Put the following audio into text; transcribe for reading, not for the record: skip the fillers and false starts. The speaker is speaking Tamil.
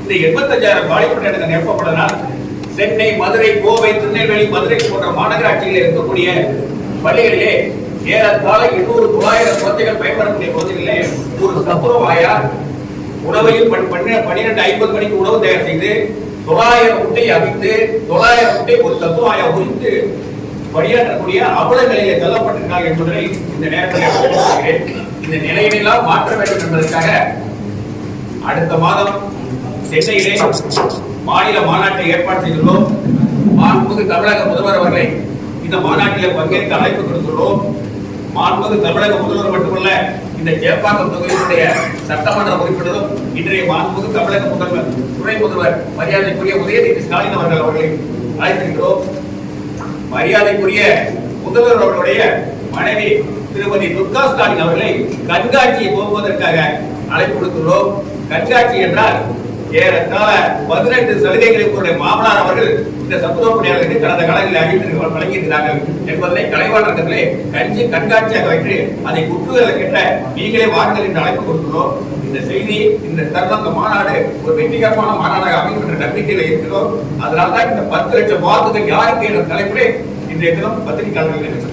இந்த 85,000 வாலிபட்ட இடங்கள் நிரப்பப்படனால் சென்னை, மதுரை, கோவை, திருநெல்வேலி, மதுரை போன்ற மாநகராட்சிகளில் இருக்கக்கூடிய பள்ளிகளிலே ஏறத்தாழ 800-900 குழந்தைகள் பயன்படக்கூடிய பகுதிகளிலே ஒரு சத்துணவாயா உணவையில் 12:50 மணிக்கு உணவு தயார் செய்து 900 முட்டையை அவித்து 900 முட்டை ஒரு சத்துணவாயா உரித்து பணியாற்றக்கூடிய அவல நிலையிலே தள்ளப்பட்டிருக்கிறார்கள் என்பதை இந்த நேரத்தில் இந்த நிலையிலெல்லாம் மாற்ற வேண்டும் என்பதற்காக அடுத்த மாதம் சென்னையிலே மாநில மாநாட்டை ஏற்பாடு செய்துள்ளோம். மாண்புமிகு தமிழக முதல்வர் அவர்களை இந்த மாநாட்டிலே பங்கேற்க அழைப்பு கொடுத்துள்ளோம். மாண்புமிகு தமிழக முதல்வர் மட்டுமல்ல, இந்த சேப்பாக்கம் தொகுதியினுடைய சட்டமன்ற உறுப்பினரும் இன்றைய மாண்புமிகு தமிழக முதல்வர் துணை முதல்வர் மரியாதைக்குரிய உதயநிதி ஸ்டாலின் அவர்களை அழைத்திருக்கிறோம். மரியாதைக்குரிய முதல்வர் அவர்களுடைய மனைவி திருமதி துர்கா ஸ்டாலின் அவர்களை கண்காட்சியை போக்குவதற்காக அழைப்பு கொடுத்துள்ளோம். கண்காட்சி என்றால் ஏறத்தாழ 18 சலுகைகளை மாமனார் அவர்கள் இந்த சத்துணவு பணியாளர்களுக்கு கடந்த காலங்களில் அறிவித்து வழங்கியிருக்கிறார்கள் என்பதை கலைவாணர்களே கண்காட்சியாக வைத்து அதை குற்றுதலை கேட்ட நீங்களே வாருங்கள் என்று அழைப்பு கொடுத்துள்ளோம். இந்த செய்தி இந்த தருணம் மாநாடு ஒரு வெற்றிகரமான மாநாடாக அமையும் என்ற நம்பிக்கையில் இருக்கிறோம். அதனால்தான் இந்த 10 லட்சம் வாக்குகள் யாருக்கு என்ற தலைப்பிலே இன்றைய தினம் பத்திரிகையாளர்கள்